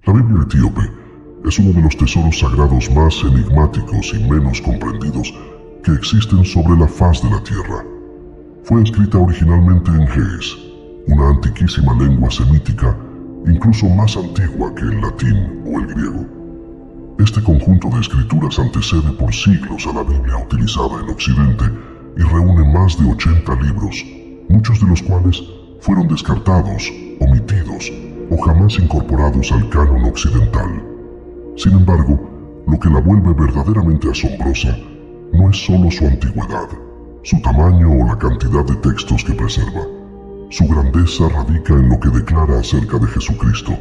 La Biblia etíope es uno de los tesoros sagrados más enigmáticos y menos comprendidos que existen sobre la faz de la tierra. Fue escrita originalmente en Ge'ez, una antiquísima lengua semítica, incluso más antigua que el latín o el griego. Este conjunto de escrituras antecede por siglos a la Biblia utilizada en Occidente y reúne más de 80 libros, muchos de los cuales fueron descartados, omitidos o jamás incorporados al canon occidental. Sin embargo, lo que la vuelve verdaderamente asombrosa no es solo su antigüedad, su tamaño o la cantidad de textos que preserva. Su grandeza radica en lo que declara acerca de Jesucristo.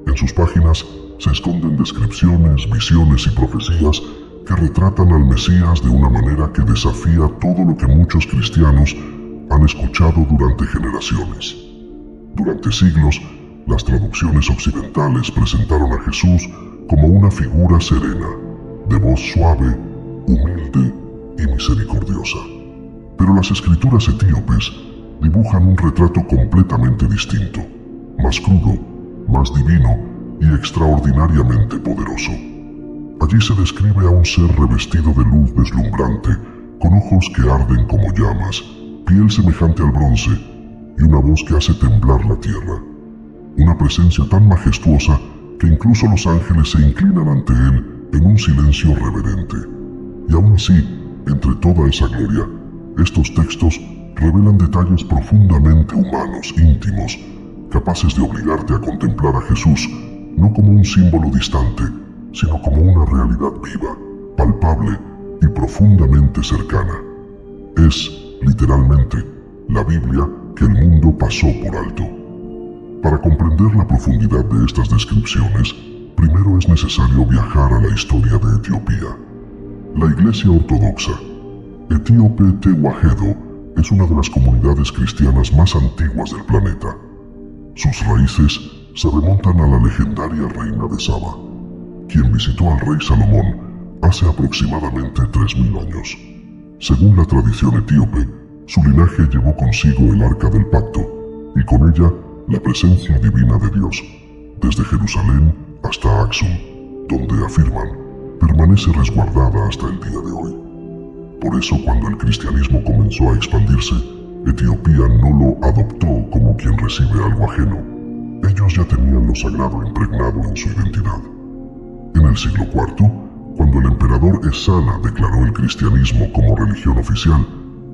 En sus páginas se esconden descripciones, visiones y profecías que retratan al Mesías de una manera que desafía todo lo que muchos cristianos han escuchado durante generaciones. Durante siglos, las traducciones occidentales presentaron a Jesús como una figura serena, de voz suave, humilde y misericordiosa. Pero las escrituras etíopes dibujan un retrato completamente distinto, más crudo, más divino y extraordinariamente poderoso. Allí se describe a un ser revestido de luz deslumbrante, con ojos que arden como llamas, piel semejante al bronce y una voz que hace temblar la tierra. Una presencia tan majestuosa que incluso los ángeles se inclinan ante él en un silencio reverente. Y aún así, entre toda esa gloria, estos textos revelan detalles profundamente humanos, íntimos, capaces de obligarte a contemplar a Jesús no como un símbolo distante, sino como una realidad viva, palpable y profundamente cercana. Es, literalmente, la Biblia que el mundo pasó por alto. Para comprender la profundidad de estas descripciones, primero es necesario viajar a la historia de Etiopía. La Iglesia Ortodoxa, Etíope Tewahedo, es una de las comunidades cristianas más antiguas del planeta. Sus raíces se remontan a la legendaria reina de Saba, quien visitó al rey Salomón hace aproximadamente 3000 años. Según la tradición etíope, su linaje llevó consigo el Arca del Pacto y con ella la presencia divina de Dios, desde Jerusalén hasta Axum, donde afirman, permanece resguardada hasta el día de hoy. Por eso, cuando el cristianismo comenzó a expandirse, Etiopía no lo adoptó como quien recibe algo ajeno. Ellos ya tenían lo sagrado impregnado en su identidad. En el siglo IV, cuando el emperador Esala declaró el cristianismo como religión oficial,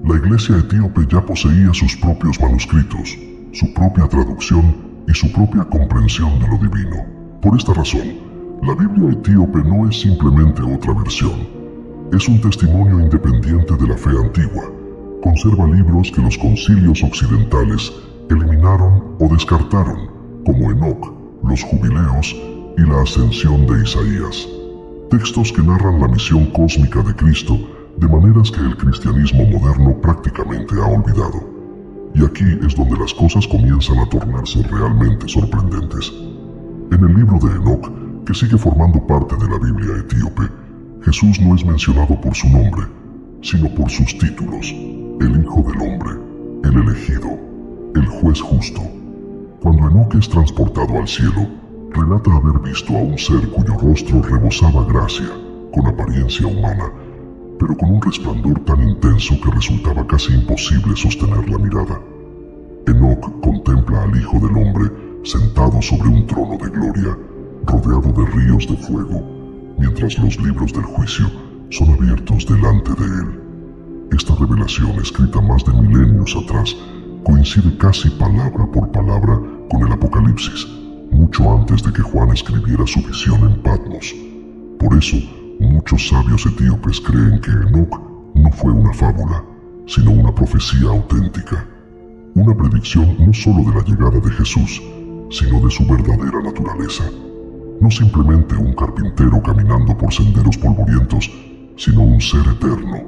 la iglesia etíope ya poseía sus propios manuscritos, su propia traducción y su propia comprensión de lo divino. Por esta razón, la Biblia etíope no es simplemente otra versión. Es un testimonio independiente de la fe antigua. Conserva libros que los concilios occidentales eliminaron o descartaron, como Enoc, los Jubileos y la Ascensión de Isaías. Textos que narran la misión cósmica de Cristo de maneras que el cristianismo moderno prácticamente ha olvidado. Y aquí es donde las cosas comienzan a tornarse realmente sorprendentes. En el libro de Enoc, que sigue formando parte de la Biblia etíope, Jesús no es mencionado por su nombre, sino por sus títulos: el Hijo del Hombre, el Elegido, el Juez Justo. Cuando Enoc es transportado al cielo, relata haber visto a un ser cuyo rostro rebosaba gracia, con apariencia humana, pero con un resplandor tan intenso que resultaba casi imposible sostener la mirada. Enoc contempla al Hijo del Hombre sentado sobre un trono de gloria, rodeado de ríos de fuego, mientras los libros del juicio son abiertos delante de él. Esta revelación, escrita más de milenios atrás, coincide casi palabra por palabra con el Apocalipsis, mucho antes de que Juan escribiera su visión en Patmos. Por eso, muchos sabios etíopes creen que Enoc no fue una fábula, sino una profecía auténtica. Una predicción no solo de la llegada de Jesús, sino de su verdadera naturaleza. No simplemente un carpintero caminando por senderos polvorientos, sino un ser eterno,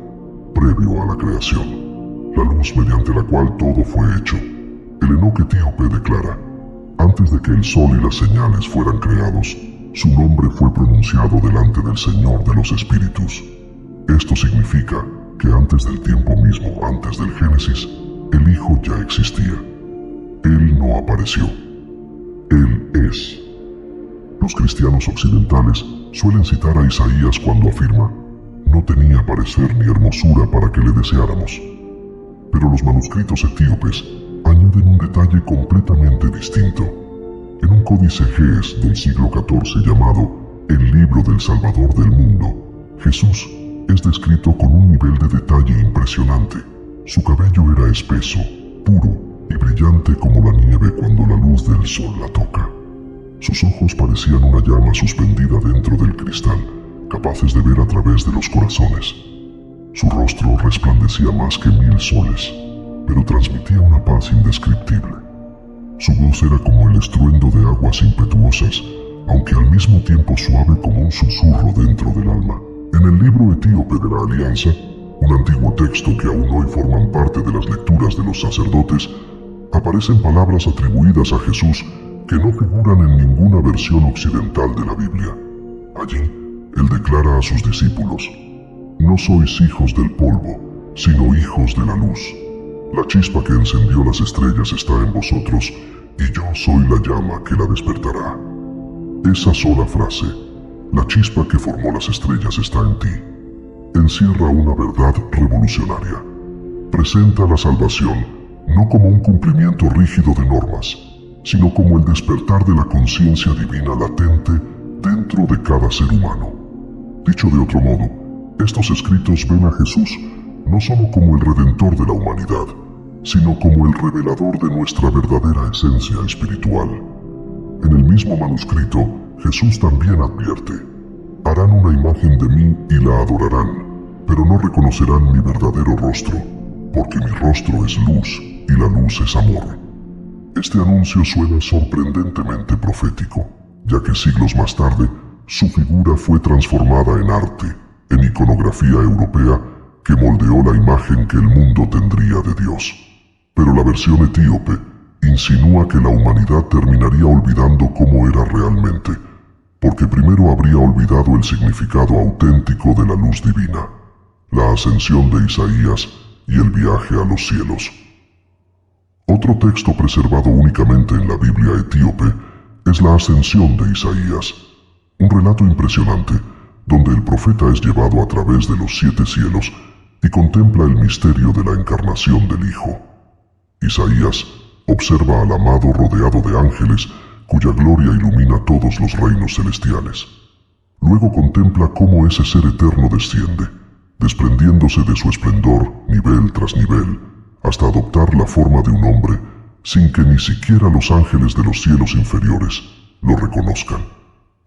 previo a la creación, la luz mediante la cual todo fue hecho. El Enoc etíope declara: antes de que el sol y las señales fueran creados, su nombre fue pronunciado delante del Señor de los Espíritus. Esto significa que antes del tiempo mismo, antes del Génesis, el Hijo ya existía. Él no apareció. Él es. Los cristianos occidentales suelen citar a Isaías cuando afirma: no tenía parecer ni hermosura para que le deseáramos. Pero los manuscritos etíopes añaden un detalle completamente distinto. En un códice Ge'ez del siglo XIV llamado El Libro del Salvador del Mundo, Jesús es descrito con un nivel de detalle impresionante. Su cabello era espeso, puro y brillante como la nieve cuando la luz del sol la toca. Sus ojos parecían una llama suspendida dentro del cristal, capaces de ver a través de los corazones. Su rostro resplandecía más que 1000 soles, pero transmitía una paz indescriptible. Su voz era como el estruendo de aguas impetuosas, aunque al mismo tiempo suave como un susurro dentro del alma. En el libro etíope de la Alianza, un antiguo texto que aún hoy forman parte de las lecturas de los sacerdotes, aparecen palabras atribuidas a Jesús que no figuran en ninguna versión occidental de la Biblia. Allí, él declara a sus discípulos: no sois hijos del polvo, sino hijos de la luz. La chispa que encendió las estrellas está en vosotros, y yo soy la llama que la despertará. Esa sola frase, la chispa que formó las estrellas está en ti, encierra una verdad revolucionaria. Presenta la salvación no como un cumplimiento rígido de normas, sino como el despertar de la conciencia divina latente dentro de cada ser humano. Dicho de otro modo, estos escritos ven a Jesús no solo como el redentor de la humanidad, sino como el revelador de nuestra verdadera esencia espiritual. En el mismo manuscrito, Jesús también advierte: harán una imagen de mí y la adorarán, pero no reconocerán mi verdadero rostro, porque mi rostro es luz y la luz es amor. Este anuncio suena sorprendentemente profético, ya que siglos más tarde, su figura fue transformada en arte, en iconografía europea que moldeó la imagen que el mundo tendría de Dios. Pero la versión etíope insinúa que la humanidad terminaría olvidando cómo era realmente, porque primero habría olvidado el significado auténtico de la luz divina, la ascensión de Isaías y el viaje a los cielos. Otro texto preservado únicamente en la Biblia etíope es la ascensión de Isaías, un relato impresionante donde el profeta es llevado a través de los 7 cielos y contempla el misterio de la encarnación del Hijo. Isaías observa al amado rodeado de ángeles cuya gloria ilumina todos los reinos celestiales. Luego contempla cómo ese ser eterno desciende, desprendiéndose de su esplendor nivel tras nivel, hasta adoptar la forma de un hombre, sin que ni siquiera los ángeles de los cielos inferiores lo reconozcan.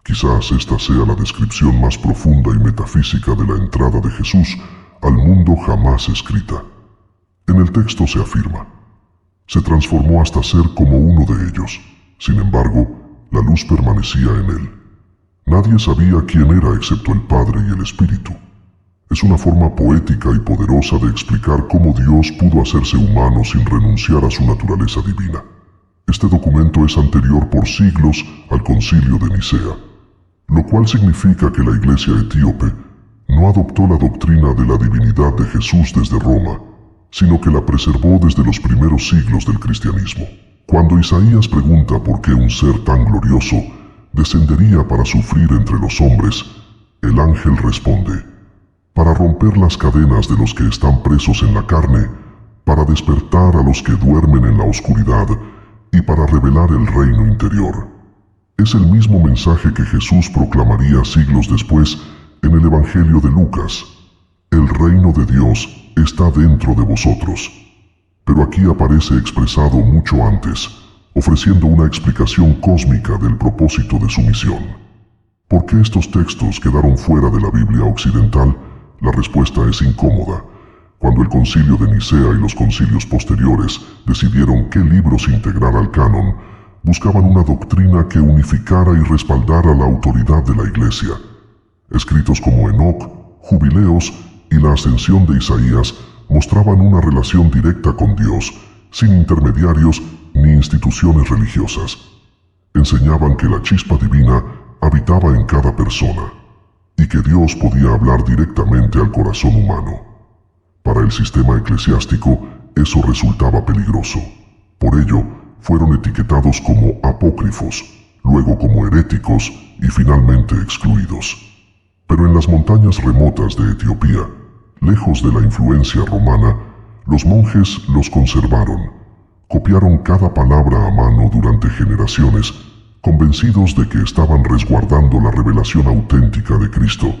Quizás esta sea la descripción más profunda y metafísica de la entrada de Jesús al mundo jamás escrita. En el texto se afirma: se transformó hasta ser como uno de ellos. Sin embargo, la luz permanecía en él. Nadie sabía quién era excepto el Padre y el Espíritu. Es una forma poética y poderosa de explicar cómo Dios pudo hacerse humano sin renunciar a su naturaleza divina. Este documento es anterior por siglos al Concilio de Nicea, lo cual significa que la Iglesia etíope no adoptó la doctrina de la divinidad de Jesús desde Roma, sino que la preservó desde los primeros siglos del cristianismo. Cuando Isaías pregunta por qué un ser tan glorioso descendería para sufrir entre los hombres, el ángel responde: para romper las cadenas de los que están presos en la carne, para despertar a los que duermen en la oscuridad y para revelar el reino interior. Es el mismo mensaje que Jesús proclamaría siglos después en el Evangelio de Lucas: el reino de Dios está dentro de vosotros. Pero aquí aparece expresado mucho antes, ofreciendo una explicación cósmica del propósito de su misión. ¿Por qué estos textos quedaron fuera de la Biblia occidental? La respuesta es incómoda. Cuando el Concilio de Nicea y los concilios posteriores decidieron qué libros integrar al canon, buscaban una doctrina que unificara y respaldara la autoridad de la Iglesia. Escritos como Enoc, Jubileos y la Ascensión de Isaías mostraban una relación directa con Dios, sin intermediarios ni instituciones religiosas. Enseñaban que la chispa divina habitaba en cada persona, y que Dios podía hablar directamente al corazón humano. Para el sistema eclesiástico, eso resultaba peligroso. Por ello, fueron etiquetados como apócrifos, luego como heréticos y finalmente excluidos. Pero en las montañas remotas de Etiopía, lejos de la influencia romana, los monjes los conservaron, copiaron cada palabra a mano durante generaciones, convencidos de que estaban resguardando la revelación auténtica de Cristo.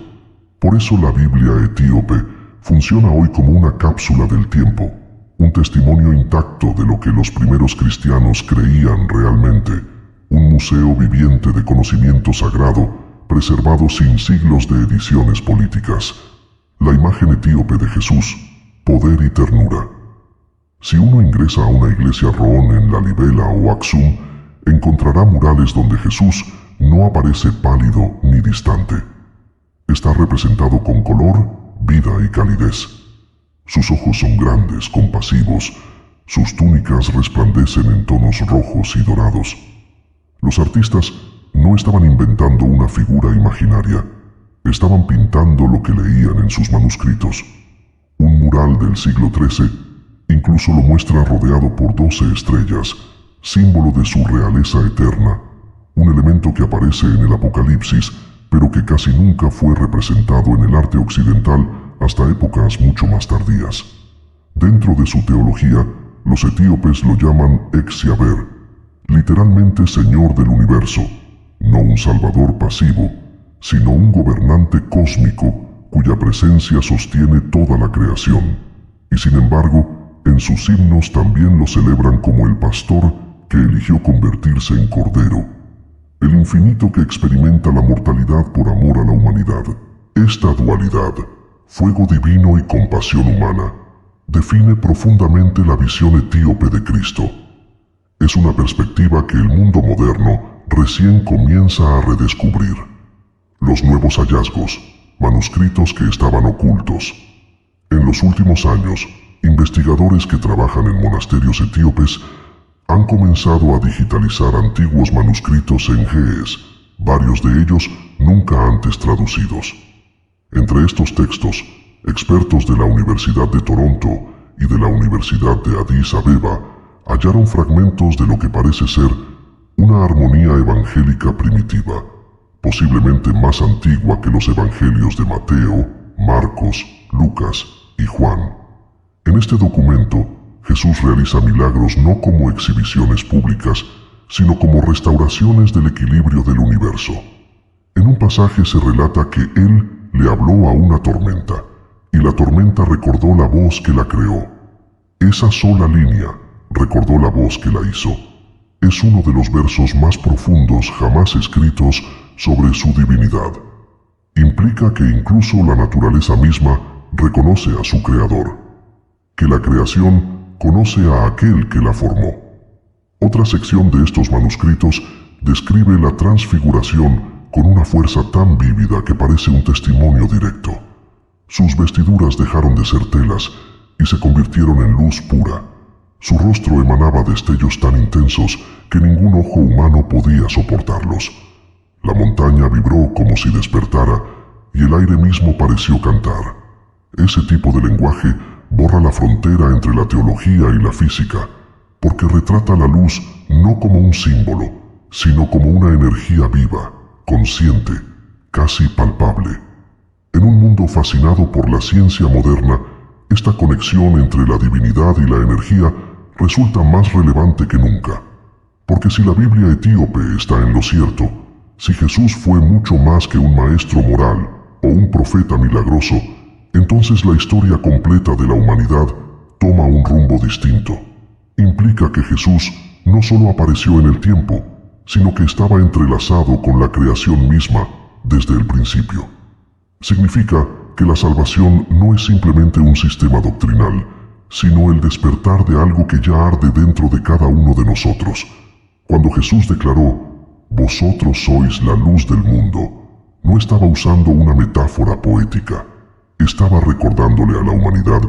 Por eso la Biblia etíope funciona hoy como una cápsula del tiempo, un testimonio intacto de lo que los primeros cristianos creían realmente, un museo viviente de conocimiento sagrado, preservado sin siglos de ediciones políticas. La imagen etíope de Jesús, poder y ternura. Si uno ingresa a una iglesia roón en Lalibela o Aksum, encontrará murales donde Jesús no aparece pálido ni distante. Está representado con color, vida y calidez. Sus ojos son grandes, compasivos, sus túnicas resplandecen en tonos rojos y dorados. Los artistas no estaban inventando una figura imaginaria, estaban pintando lo que leían en sus manuscritos. Un mural del siglo XIII incluso lo muestra rodeado por 12 estrellas, símbolo de su realeza eterna, un elemento que aparece en el Apocalipsis, pero que casi nunca fue representado en el arte occidental hasta épocas mucho más tardías. Dentro de su teología, los etíopes lo llaman Exiaber, literalmente Señor del Universo, no un salvador pasivo, sino un gobernante cósmico cuya presencia sostiene toda la creación. Y sin embargo, en sus himnos también lo celebran como el pastor que eligió convertirse en cordero, el infinito que experimenta la mortalidad por amor a la humanidad. Esta dualidad, fuego divino y compasión humana, define profundamente la visión etíope de Cristo. Es una perspectiva que el mundo moderno recién comienza a redescubrir. Los nuevos hallazgos, manuscritos que estaban ocultos. En los últimos años, investigadores que trabajan en monasterios etíopes han comenzado a digitalizar antiguos manuscritos en ge'ez, varios de ellos nunca antes traducidos. Entre estos textos, expertos de la Universidad de Toronto y de la Universidad de Addis Abeba hallaron fragmentos de lo que parece ser una armonía evangélica primitiva, posiblemente más antigua que los evangelios de Mateo, Marcos, Lucas y Juan. En este documento, Jesús realiza milagros no como exhibiciones públicas, sino como restauraciones del equilibrio del universo. En un pasaje se relata que Él le habló a una tormenta, y la tormenta recordó la voz que la creó. Esa sola línea recordó la voz que la hizo. Es uno de los versos más profundos jamás escritos sobre su divinidad. Implica que incluso la naturaleza misma reconoce a su creador, que la creación conoce a aquel que la formó. Otra sección de estos manuscritos describe la transfiguración con una fuerza tan vívida que parece un testimonio directo. Sus vestiduras dejaron de ser telas y se convirtieron en luz pura. Su rostro emanaba destellos tan intensos que ningún ojo humano podía soportarlos. La montaña vibró como si despertara y el aire mismo pareció cantar. Ese tipo de lenguaje borra la frontera entre la teología y la física, porque retrata la luz no como un símbolo, sino como una energía viva, consciente, casi palpable. En un mundo fascinado por la ciencia moderna, esta conexión entre la divinidad y la energía resulta más relevante que nunca. Porque si la Biblia etíope está en lo cierto, si Jesús fue mucho más que un maestro moral o un profeta milagroso, entonces la historia completa de la humanidad toma un rumbo distinto. Implica que Jesús no solo apareció en el tiempo, sino que estaba entrelazado con la creación misma desde el principio. Significa que la salvación no es simplemente un sistema doctrinal, sino el despertar de algo que ya arde dentro de cada uno de nosotros. Cuando Jesús declaró, «Vosotros sois la luz del mundo», no estaba usando una metáfora poética. Estaba recordándole a la humanidad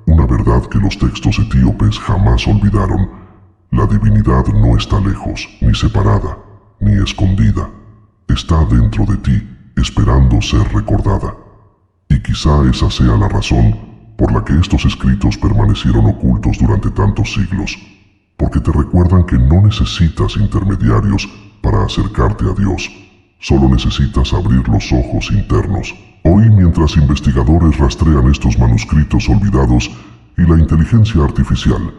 una verdad que los textos etíopes jamás olvidaron. La divinidad no está lejos, ni separada, ni escondida. Está dentro de ti, esperando ser recordada. Y quizá esa sea la razón por la que estos escritos permanecieron ocultos durante tantos siglos, porque te recuerdan que no necesitas intermediarios para acercarte a Dios. Solo necesitas abrir los ojos internos. Hoy, mientras investigadores rastrean estos manuscritos olvidados y la inteligencia artificial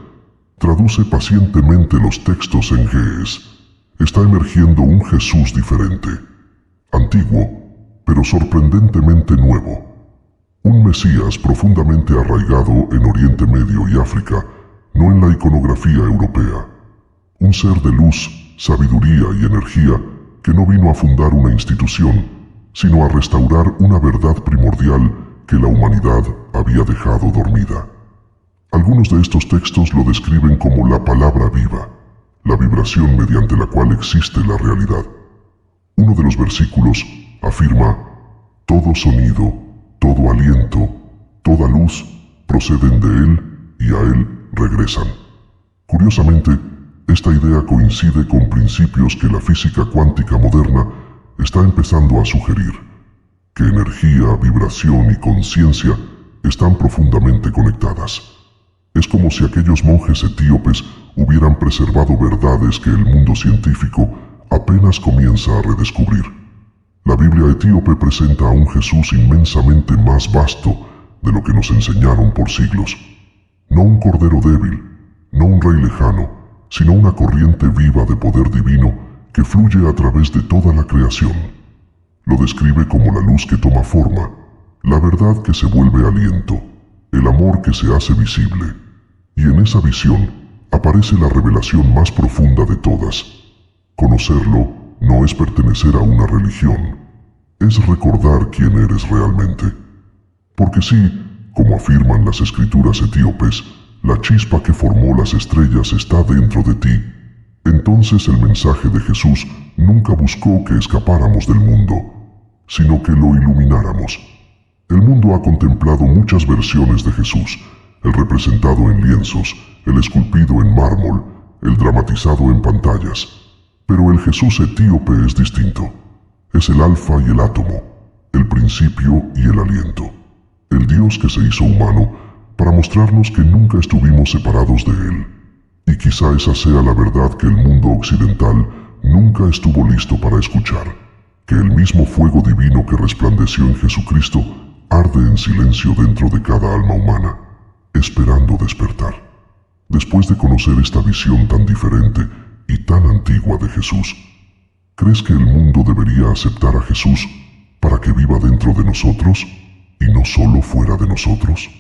traduce pacientemente los textos en GES, está emergiendo un Jesús diferente, antiguo, pero sorprendentemente nuevo. Un Mesías profundamente arraigado en Oriente Medio y África, no en la iconografía europea. Un ser de luz, sabiduría y energía que no vino a fundar una institución, sino a restaurar una verdad primordial que la humanidad había dejado dormida. Algunos de estos textos lo describen como la palabra viva, la vibración mediante la cual existe la realidad. Uno de los versículos afirma: todo sonido, todo aliento, toda luz proceden de Él y a Él regresan. Curiosamente, esta idea coincide con principios que la física cuántica moderna está empezando a sugerir, que energía, vibración y conciencia están profundamente conectadas. Es como si aquellos monjes etíopes hubieran preservado verdades que el mundo científico apenas comienza a redescubrir. La Biblia etíope presenta a un Jesús inmensamente más vasto de lo que nos enseñaron por siglos. No un cordero débil, no un rey lejano, sino una corriente viva de poder divino que fluye a través de toda la creación. Lo describe como la luz que toma forma, la verdad que se vuelve aliento, el amor que se hace visible. Y en esa visión aparece la revelación más profunda de todas. Conocerlo no es pertenecer a una religión, es recordar quién eres realmente. Porque sí, como afirman las escrituras etíopes, la chispa que formó las estrellas está dentro de ti. Entonces el mensaje de Jesús nunca buscó que escapáramos del mundo, sino que lo ilumináramos. El mundo ha contemplado muchas versiones de Jesús, el representado en lienzos, el esculpido en mármol, el dramatizado en pantallas. Pero el Jesús etíope es distinto. Es el alfa y el átomo, el principio y el aliento. El Dios que se hizo humano para mostrarnos que nunca estuvimos separados de Él. Y quizá esa sea la verdad que el mundo occidental nunca estuvo listo para escuchar. Que el mismo fuego divino que resplandeció en Jesucristo arde en silencio dentro de cada alma humana, esperando despertar. Después de conocer esta visión tan diferente y tan antigua de Jesús, ¿crees que el mundo debería aceptar a Jesús para que viva dentro de nosotros y no solo fuera de nosotros?